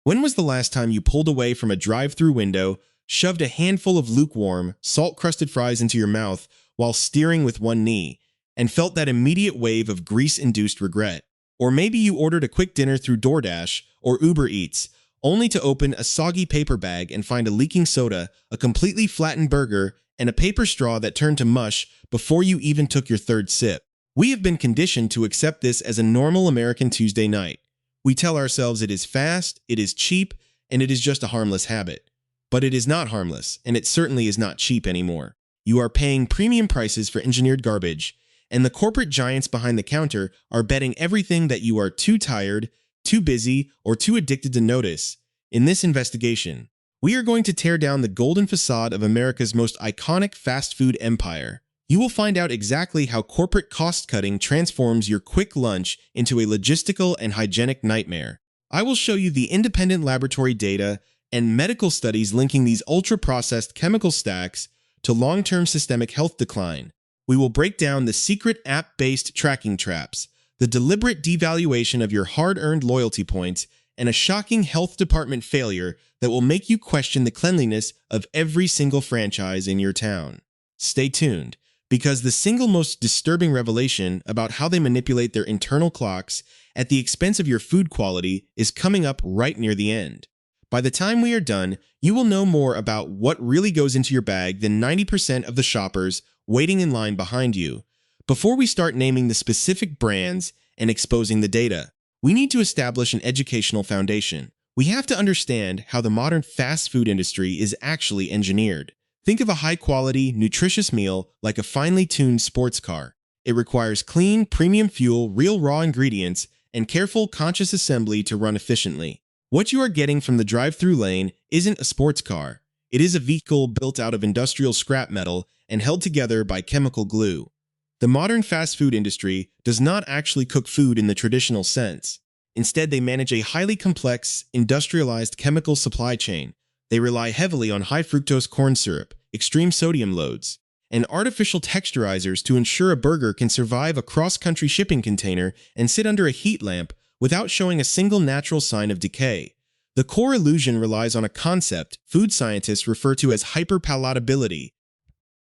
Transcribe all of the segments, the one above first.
When was the last time you pulled away from a drive-thru window, shoved a handful of lukewarm, salt-crusted fries into your mouth while steering with one knee, and felt that immediate wave of grease-induced regret? Or maybe you ordered a quick dinner through DoorDash or Uber Eats, only to open a soggy paper bag and find a leaking soda, a completely flattened burger, and a paper straw that turned to mush before you even took your third sip. We have been conditioned to accept this as a normal American Tuesday night. We tell ourselves it is fast, it is cheap, and it is just a harmless habit. But it is not harmless, and it certainly is not cheap anymore. You are paying premium prices for engineered garbage, and the corporate giants behind the counter are betting everything that you are too tired, too busy, or too addicted to notice. In this investigation, we are going to tear down the golden facade of America's most iconic fast food empire. You will find out exactly how corporate cost-cutting transforms your quick lunch into a logistical and hygienic nightmare. I will show you the independent laboratory data and medical studies linking these ultra-processed chemical stacks to long-term systemic health decline. We will break down the secret app-based tracking traps, the deliberate devaluation of your hard-earned loyalty points, and a shocking health department failure that will make you question the cleanliness of every single franchise in your town. Stay tuned, because the single most disturbing revelation about how they manipulate their internal clocks at the expense of your food quality is coming up right near the end. By the time we are done, you will know more about what really goes into your bag than 90% of the shoppers waiting in line behind you. Before we start naming the specific brands and exposing the data, we need to establish an educational foundation. We have to understand how the modern fast food industry is actually engineered. Think of a high-quality, nutritious meal like a finely tuned sports car. It requires clean, premium fuel, real raw ingredients, and careful, conscious assembly to run efficiently. What you are getting from the drive-thru lane isn't a sports car. It is a vehicle built out of industrial scrap metal and held together by chemical glue. The modern fast food industry does not actually cook food in the traditional sense. Instead, they manage a highly complex, industrialized chemical supply chain. They rely heavily on high-fructose corn syrup, extreme sodium loads, and artificial texturizers to ensure a burger can survive a cross-country shipping container and sit under a heat lamp without showing a single natural sign of decay. The core illusion relies on a concept food scientists refer to as hyperpalatability.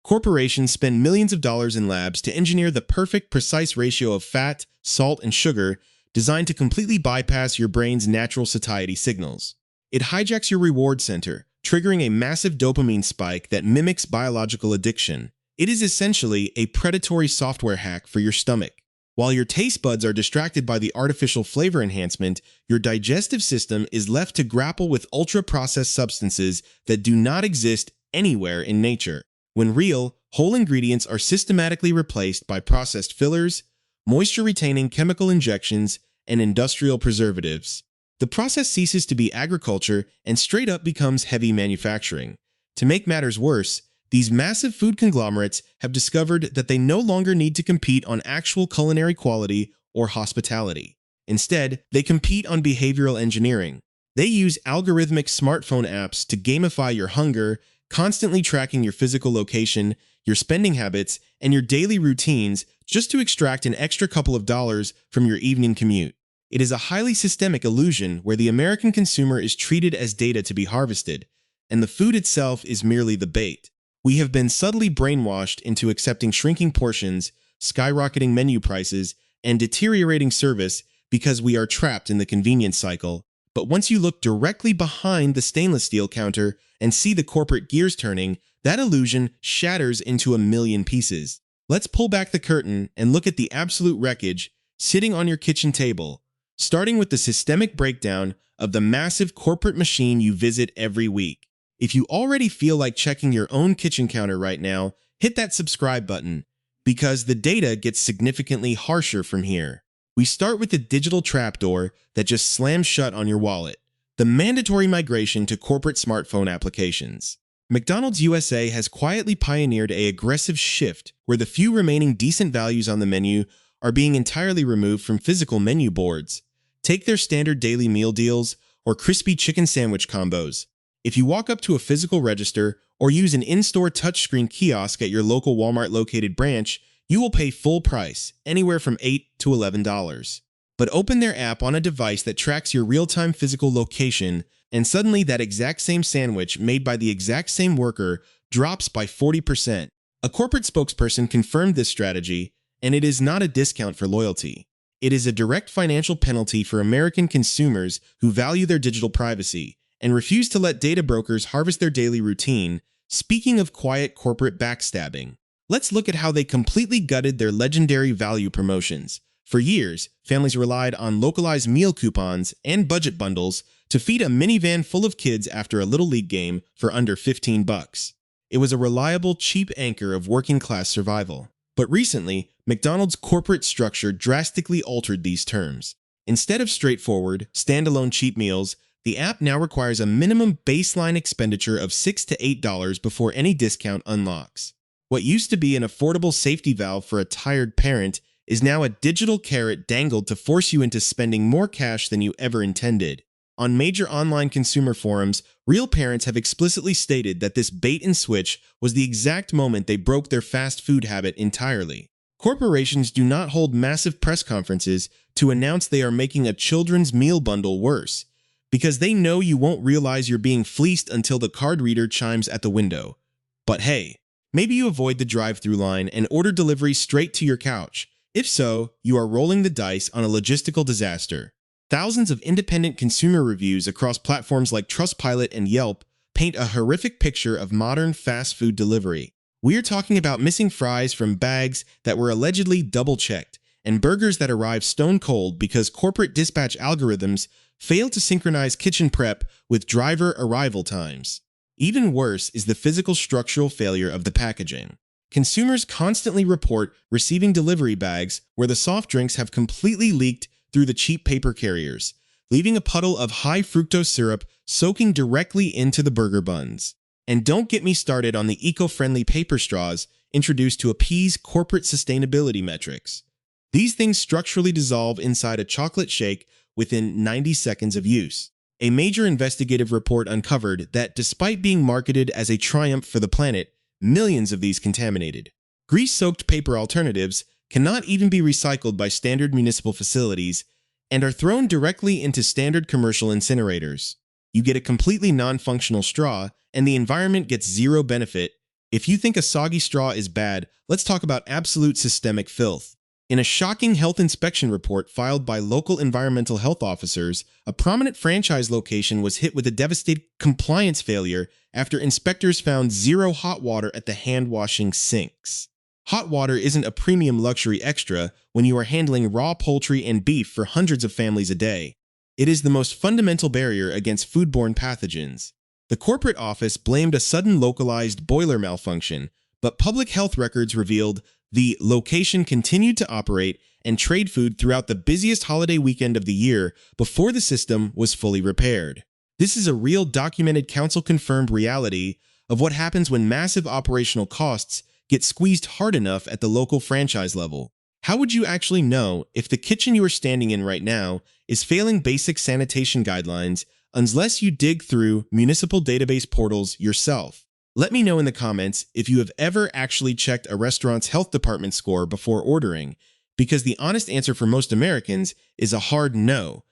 Corporations spend millions of dollars in labs to engineer the perfect, precise ratio of fat, salt, and sugar designed to completely bypass your brain's natural satiety signals. It hijacks your reward center, triggering a massive dopamine spike that mimics biological addiction. It is essentially a predatory software hack for your stomach. While your taste buds are distracted by the artificial flavor enhancement, your digestive system is left to grapple with ultra-processed substances that do not exist anywhere in nature. When real, whole ingredients are systematically replaced by processed fillers, moisture-retaining chemical injections, and industrial preservatives. The process ceases to be agriculture and straight up becomes heavy manufacturing. To make matters worse, these massive food conglomerates have discovered that they no longer need to compete on actual culinary quality or hospitality. Instead, they compete on behavioral engineering. They use algorithmic smartphone apps to gamify your hunger, constantly tracking your physical location, your spending habits, and your daily routines just to extract an extra couple of dollars from your evening commute. It is a highly systemic illusion where the American consumer is treated as data to be harvested, and the food itself is merely the bait. We have been subtly brainwashed into accepting shrinking portions, skyrocketing menu prices, and deteriorating service because we are trapped in the convenience cycle. But once you look directly behind the stainless steel counter and see the corporate gears turning, that illusion shatters into a million pieces. Let's pull back the curtain and look at the absolute wreckage sitting on your kitchen table, starting with the systemic breakdown of the massive corporate machine you visit every week. If you already feel like checking your own kitchen counter right now, hit that subscribe button, because the data gets significantly harsher from here. We start with the digital trapdoor that just slams shut on your wallet, the mandatory migration to corporate smartphone applications. McDonald's USA has quietly pioneered an aggressive shift where the few remaining decent values on the menu are being entirely removed from physical menu boards. Take their standard daily meal deals or crispy chicken sandwich combos. If you walk up to a physical register or use an in-store touchscreen kiosk at your local Walmart-located branch, you will pay full price, anywhere from $8 to $11. but open their app on a device that tracks your real-time physical location, and suddenly that exact same sandwich made by the exact same worker drops by 40%. A corporate spokesperson confirmed this strategy, and it is not a discount for loyalty. It is a direct financial penalty for American consumers who value their digital privacy and refuse to let data brokers harvest their daily routine. Speaking of quiet corporate backstabbing, let's look at how they completely gutted their legendary value promotions. For years, families relied on localized meal coupons and budget bundles to feed a minivan full of kids after a Little League game for under 15 bucks. It was a reliable, cheap anchor of working-class survival. But recently, McDonald's corporate structure drastically altered these terms. Instead of straightforward, standalone cheap meals, the app now requires a minimum baseline expenditure of $6 to $8 before any discount unlocks. What used to be an affordable safety valve for a tired parent is now a digital carrot dangled to force you into spending more cash than you ever intended. On major online consumer forums, real parents have explicitly stated that this bait-and-switch was the exact moment they broke their fast food habit entirely. Corporations do not hold massive press conferences to announce they are making a children's meal bundle worse, because they know you won't realize you're being fleeced until the card reader chimes at the window. But hey, maybe you avoid the drive-thru line and order delivery straight to your couch. If so, you are rolling the dice on a logistical disaster. Thousands of independent consumer reviews across platforms like Trustpilot and Yelp paint a horrific picture of modern fast food delivery. We're talking about missing fries from bags that were allegedly double-checked, and burgers that arrive stone cold because corporate dispatch algorithms fail to synchronize kitchen prep with driver arrival times. Even worse is the physical structural failure of the packaging. Consumers constantly report receiving delivery bags where the soft drinks have completely leaked through the cheap paper carriers, leaving a puddle of high fructose syrup soaking directly into the burger buns. And don't get me started on the eco-friendly paper straws introduced to appease corporate sustainability metrics. These things structurally dissolve inside a chocolate shake within 90 seconds of use. A major investigative report uncovered that despite being marketed as a triumph for the planet, millions of these contaminated. Grease-soaked paper alternatives cannot even be recycled by standard municipal facilities and are thrown directly into standard commercial incinerators. You get a completely non-functional straw, and the environment gets zero benefit. If you think a soggy straw is bad, let's talk about absolute systemic filth. In a shocking health inspection report filed by local environmental health officers, a prominent franchise location was hit with a devastating compliance failure after inspectors found zero hot water at the hand-washing sinks. Hot water isn't a premium luxury extra when you are handling raw poultry and beef for hundreds of families a day. It is the most fundamental barrier against foodborne pathogens. The corporate office blamed a sudden localized boiler malfunction, but public health records revealed the location continued to operate and trade food throughout the busiest holiday weekend of the year before the system was fully repaired. This is a real documented council-confirmed reality of what happens when massive operational costs get squeezed hard enough at the local franchise level. How would you actually know if the kitchen you are standing in right now is failing basic sanitation guidelines unless you dig through municipal database portals yourself? Let me know in the comments if you have ever actually checked a restaurant's health department score before ordering, because the honest answer for most Americans is a hard no.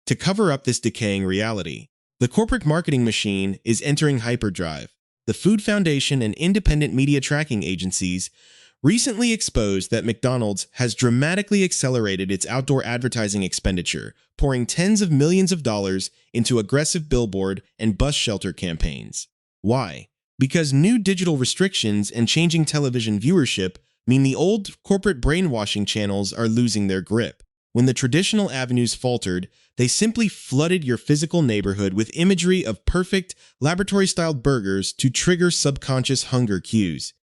To cover up this decaying reality, the corporate marketing machine is entering hyperdrive. The Food Foundation and independent media tracking agencies recently exposed that McDonald's has dramatically accelerated its outdoor advertising expenditure, pouring tens of millions of dollars into aggressive billboard and bus shelter campaigns. Why? Because new digital restrictions and changing television viewership mean the old corporate brainwashing channels are losing their grip. When the traditional avenues faltered, they simply flooded your physical neighborhood with imagery of perfect, laboratory-styled burgers to trigger subconscious hunger cues.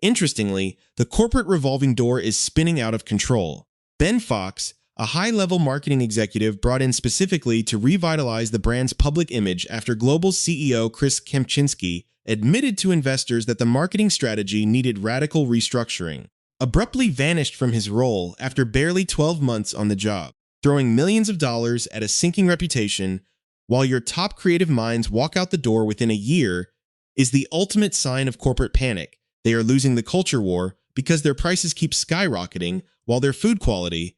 Interestingly, the corporate revolving door is spinning out of control. Ben Fox, a high-level marketing executive brought in specifically to revitalize the brand's public image after global CEO Chris Kempczinski admitted to investors that the marketing strategy needed radical restructuring, abruptly vanished from his role after barely 12 months on the job, throwing millions of dollars at a sinking reputation while your top creative minds walk out the door within a year is the ultimate sign of corporate panic. They are losing the culture war because their prices keep skyrocketing while their food quality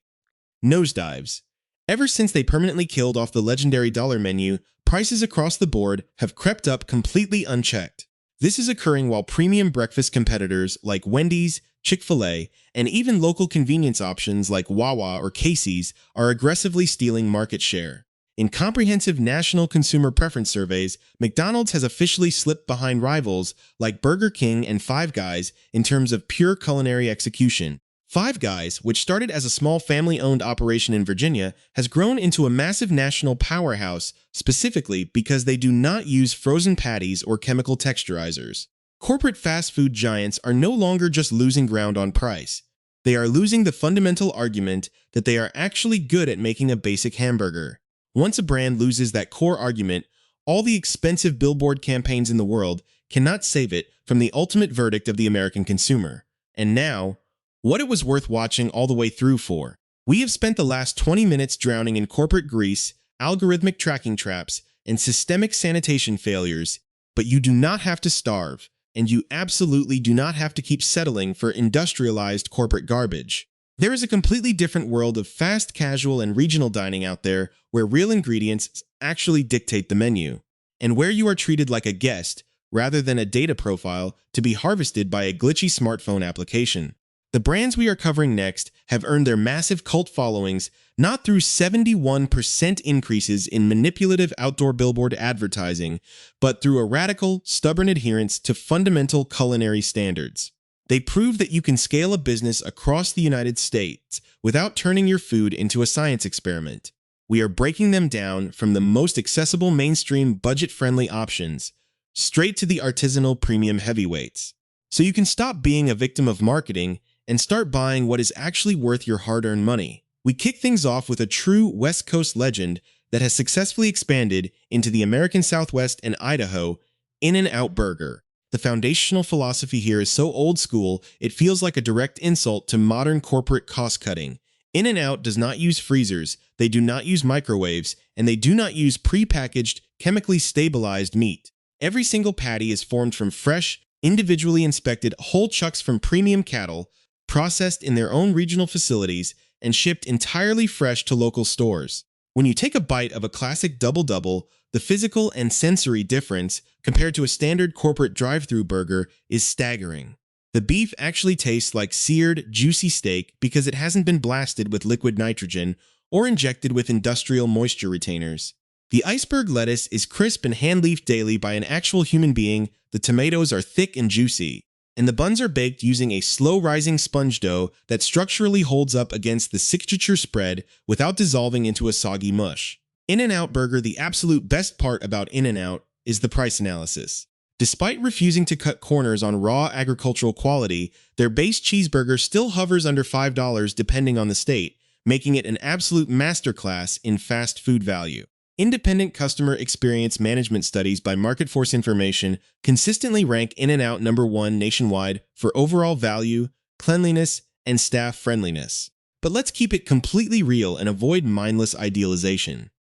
nosedives. Ever since they permanently killed off the legendary dollar menu, prices across the board have crept up completely unchecked. This is occurring while premium breakfast competitors like Wendy's, Chick-fil-A, and even local convenience options like Wawa or Casey's are aggressively stealing market share. In comprehensive national consumer preference surveys, McDonald's has officially slipped behind rivals like Burger King and Five Guys in terms of pure culinary execution. Five Guys, which started as a small family-owned operation in Virginia, has grown into a massive national powerhouse specifically because they do not use frozen patties or chemical texturizers. Corporate fast food giants are no longer just losing ground on price. They are losing the fundamental argument that they are actually good at making a basic hamburger. Once a brand loses that core argument, all the expensive billboard campaigns in the world cannot save it from the ultimate verdict of the American consumer. And now, what it was worth watching all the way through for. We have spent the last 20 minutes drowning in corporate grease, algorithmic tracking traps, and systemic sanitation failures, but you do not have to starve, and you absolutely do not have to keep settling for industrialized corporate garbage. There is a completely different world of fast casual and regional dining out there where real ingredients actually dictate the menu, and where you are treated like a guest rather than a data profile to be harvested by a glitchy smartphone application. The brands we are covering next have earned their massive cult followings not through 71% increases in manipulative outdoor billboard advertising, but through a radical, stubborn adherence to fundamental culinary standards. They prove that you can scale a business across the United States without turning your food into a science experiment. We are breaking them down from the most accessible mainstream budget-friendly options straight to the artisanal premium heavyweights. So you can stop being a victim of marketing and start buying what is actually worth your hard-earned money. We kick things off with a true West Coast legend that has successfully expanded into the American Southwest and Idaho, In-N-Out Burger. The foundational philosophy here is so old school, it feels like a direct insult to modern corporate cost-cutting. In-N-Out does not use freezers, they do not use microwaves, and they do not use pre-packaged, chemically stabilized meat. Every single patty is formed from fresh, individually inspected whole chucks from premium cattle, processed in their own regional facilities, and shipped entirely fresh to local stores. When you take a bite of a classic double-double, the physical and sensory difference compared to a standard corporate drive-thru burger is staggering. The beef actually tastes like seared, juicy steak because it hasn't been blasted with liquid nitrogen or injected with industrial moisture retainers. The iceberg lettuce is crisp and hand-leafed daily by an actual human being, the tomatoes are thick and juicy, and the buns are baked using a slow-rising sponge dough that structurally holds up against the signature spread without dissolving into a soggy mush. In-N-Out Burger, the absolute best part about In-N-Out is the price analysis. Despite refusing to cut corners on raw agricultural quality, their base cheeseburger still hovers under $5 depending on the state, making it an absolute masterclass in fast food value. Independent customer experience management studies by Market Force Information consistently rank In-N-Out #1 nationwide for overall value, cleanliness, and staff friendliness. But let's keep it completely real and avoid mindless idealization.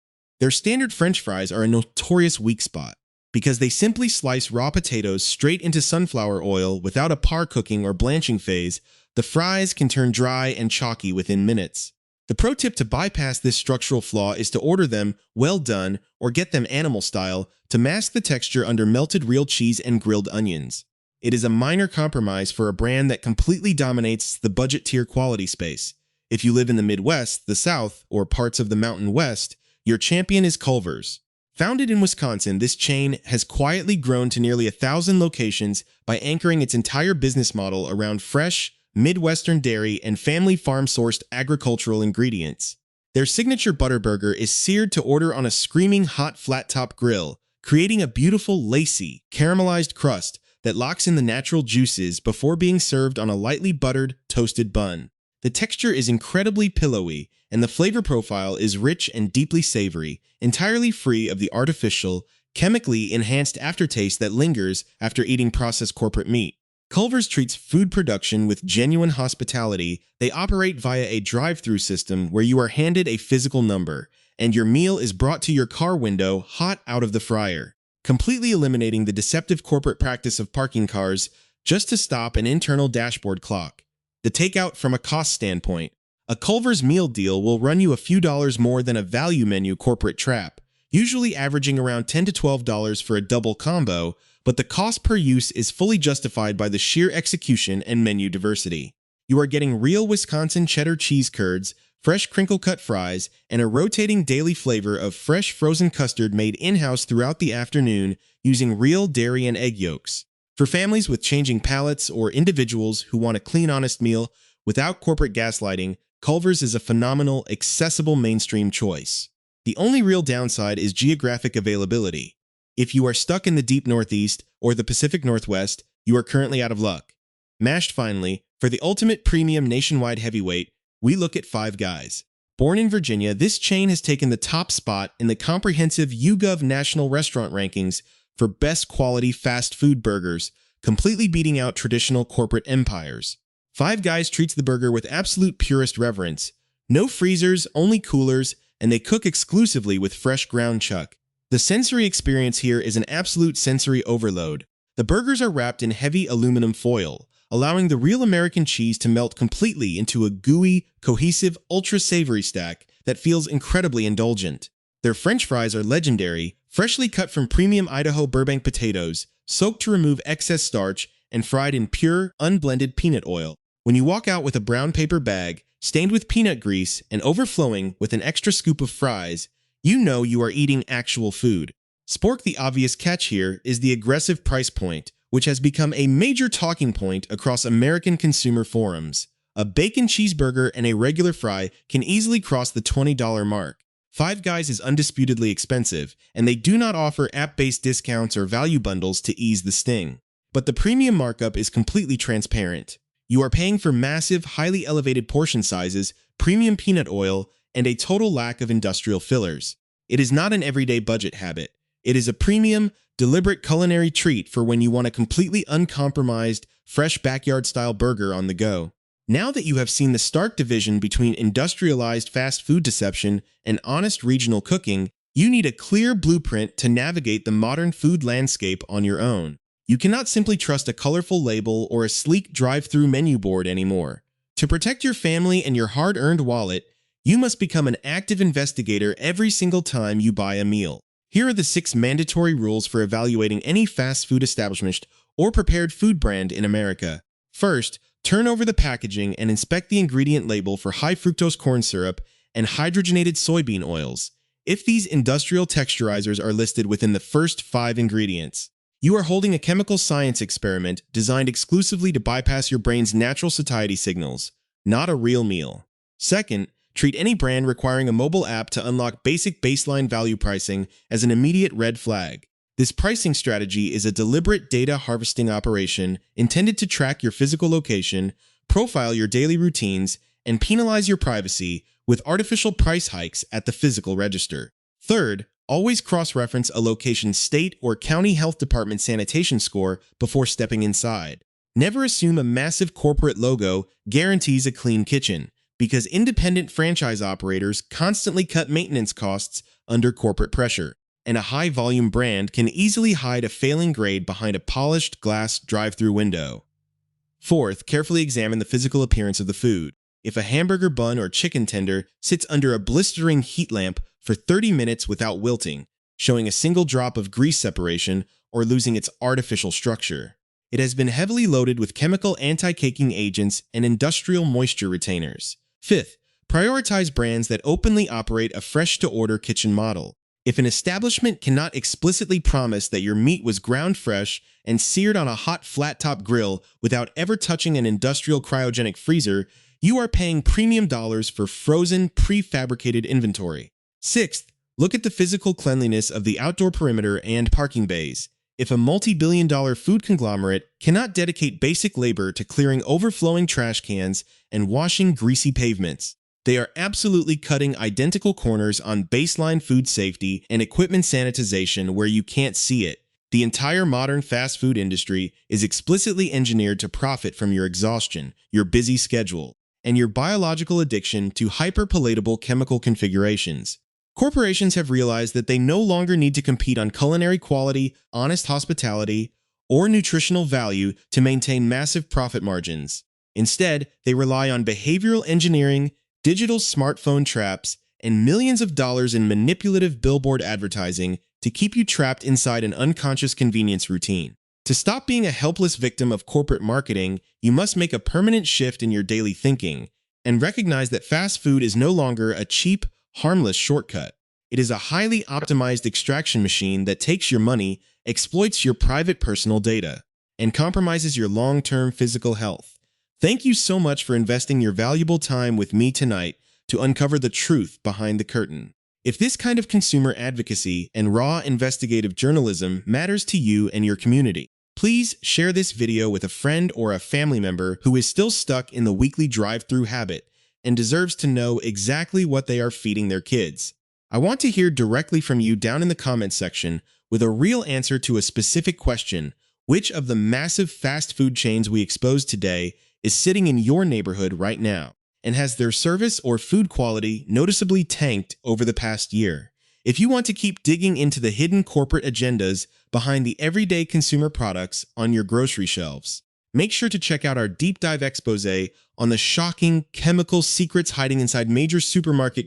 Their standard French fries are a notorious weak spot because they simply slice raw potatoes straight into sunflower oil without a par cooking or blanching phase. The fries can turn dry and chalky within minutes. The pro tip to bypass this structural flaw is to order them well done or get them animal style to mask the texture under melted real cheese and grilled onions. It is a minor compromise for a brand that completely dominates the budget tier quality space. If you live in the Midwest, the South, or parts of the Mountain West, your champion is Culver's. Founded in Wisconsin, this chain has quietly grown to nearly 1,000 locations by anchoring its entire business model around fresh, Midwestern dairy and family farm-sourced agricultural ingredients. Their signature Butterburger is seared to order on a screaming hot flat-top grill, creating a beautiful, lacy, caramelized crust that locks in the natural juices before being served on a lightly buttered, toasted bun. The texture is incredibly pillowy, and the flavor profile is rich and deeply savory, entirely free of the artificial, chemically enhanced aftertaste that lingers after eating processed corporate meat. Culver's treats food production with genuine hospitality. They operate via a drive-through system where you are handed a physical number, and your meal is brought to your car window hot out of the fryer, completely eliminating the deceptive corporate practice of parking cars just to stop an internal dashboard clock. The takeout from a cost standpoint. A Culver's meal deal will run you a few dollars more than a value menu corporate trap, usually averaging around $10 to $12 for a double combo, but the cost per use is fully justified by the sheer execution and menu diversity. You are getting real Wisconsin cheddar cheese curds, fresh crinkle-cut fries, and a rotating daily flavor of fresh frozen custard made in-house throughout the afternoon using real dairy and egg yolks. For families with changing palates or individuals who want a clean, honest meal without corporate gaslighting, Culver's is a phenomenal, accessible mainstream choice. The only real downside is geographic availability. If you are stuck in the deep Northeast or the Pacific Northwest, you are currently out of luck. Mashed finally, for the ultimate premium nationwide heavyweight, we look at Five Guys. Born in Virginia, this chain has taken the top spot in the comprehensive YouGov National Restaurant Rankings for best quality fast food burgers, completely beating out traditional corporate empires. Five Guys treats the burger with absolute purist reverence. No freezers, only coolers, and they cook exclusively with fresh ground chuck. The sensory experience here is an absolute sensory overload. The burgers are wrapped in heavy aluminum foil, allowing the real American cheese to melt completely into a gooey, cohesive, ultra-savory stack that feels incredibly indulgent. Their French fries are legendary, freshly cut from premium Idaho Burbank potatoes, soaked to remove excess starch, and fried in pure, unblended peanut oil. When you walk out with a brown paper bag, stained with peanut grease and overflowing with an extra scoop of fries, you know you are eating actual food. Spork, the obvious catch here, is the aggressive price point, which has become a major talking point across American consumer forums. A bacon cheeseburger and a regular fry can easily cross the $20 mark. Five Guys is undisputedly expensive, and they do not offer app-based discounts or value bundles to ease the sting. But the premium markup is completely transparent. You are paying for massive, highly elevated portion sizes, premium peanut oil, and a total lack of industrial fillers. It is not an everyday budget habit. It is a premium, deliberate culinary treat for when you want a completely uncompromised, fresh backyard-style burger on the go. Now that you have seen the stark division between industrialized fast food deception and honest regional cooking, you need a clear blueprint to navigate the modern food landscape on your own. You cannot simply trust a colorful label or a sleek drive-through menu board anymore. To protect your family and your hard-earned wallet, you must become an active investigator every single time you buy a meal. Here are the 6 mandatory rules for evaluating any fast food establishment or prepared food brand in America. First, turn over the packaging and inspect the ingredient label for high fructose corn syrup and hydrogenated soybean oils. If these industrial texturizers are listed within the first 5 ingredients, you are holding a chemical science experiment designed exclusively to bypass your brain's natural satiety signals, not a real meal. Second, treat any brand requiring a mobile app to unlock basic baseline value pricing as an immediate red flag. This pricing strategy is a deliberate data harvesting operation intended to track your physical location, profile your daily routines, and penalize your privacy with artificial price hikes at the physical register. Third, always cross-reference a location's state or county health department sanitation score before stepping inside. Never assume a massive corporate logo guarantees a clean kitchen, because independent franchise operators constantly cut maintenance costs under corporate pressure, and a high-volume brand can easily hide a failing grade behind a polished glass drive-through window. Fourth, carefully examine the physical appearance of the food. If a hamburger bun or chicken tender sits under a blistering heat lamp for 30 minutes without wilting, showing a single drop of grease separation or losing its artificial structure, it has been heavily loaded with chemical anti-caking agents and industrial moisture retainers. Fifth, prioritize brands that openly operate a fresh-to-order kitchen model. If an establishment cannot explicitly promise that your meat was ground fresh and seared on a hot flat-top grill without ever touching an industrial cryogenic freezer, you are paying premium dollars for frozen, prefabricated inventory. Sixth, look at the physical cleanliness of the outdoor perimeter and parking bays. If a multi-billion-dollar food conglomerate cannot dedicate basic labor to clearing overflowing trash cans and washing greasy pavements, they are absolutely cutting identical corners on baseline food safety and equipment sanitization where you can't see it. The entire modern fast food industry is explicitly engineered to profit from your exhaustion, your busy schedule, and your biological addiction to hyperpalatable chemical configurations. Corporations have realized that they no longer need to compete on culinary quality, honest hospitality, or nutritional value to maintain massive profit margins. Instead, they rely on behavioral engineering, digital smartphone traps, and millions of dollars in manipulative billboard advertising to keep you trapped inside an unconscious convenience routine. To stop being a helpless victim of corporate marketing, you must make a permanent shift in your daily thinking and recognize that fast food is no longer a cheap, harmless shortcut. It is a highly optimized extraction machine that takes your money, exploits your private personal data, and compromises your long-term physical health. Thank you so much for investing your valuable time with me tonight to uncover the truth behind the curtain. If this kind of consumer advocacy and raw investigative journalism matters to you and your community, please share this video with a friend or a family member who is still stuck in the weekly drive-thru habit and deserves to know exactly what they are feeding their kids. I want to hear directly from you down in the comments section with a real answer to a specific question: which of the massive fast food chains we exposed today is sitting in your neighborhood right now, and has their service or food quality noticeably tanked over the past year? If you want to keep digging into the hidden corporate agendas behind the everyday consumer products on your grocery shelves, make sure to check out our deep dive expose on the shocking chemical secrets hiding inside major supermarket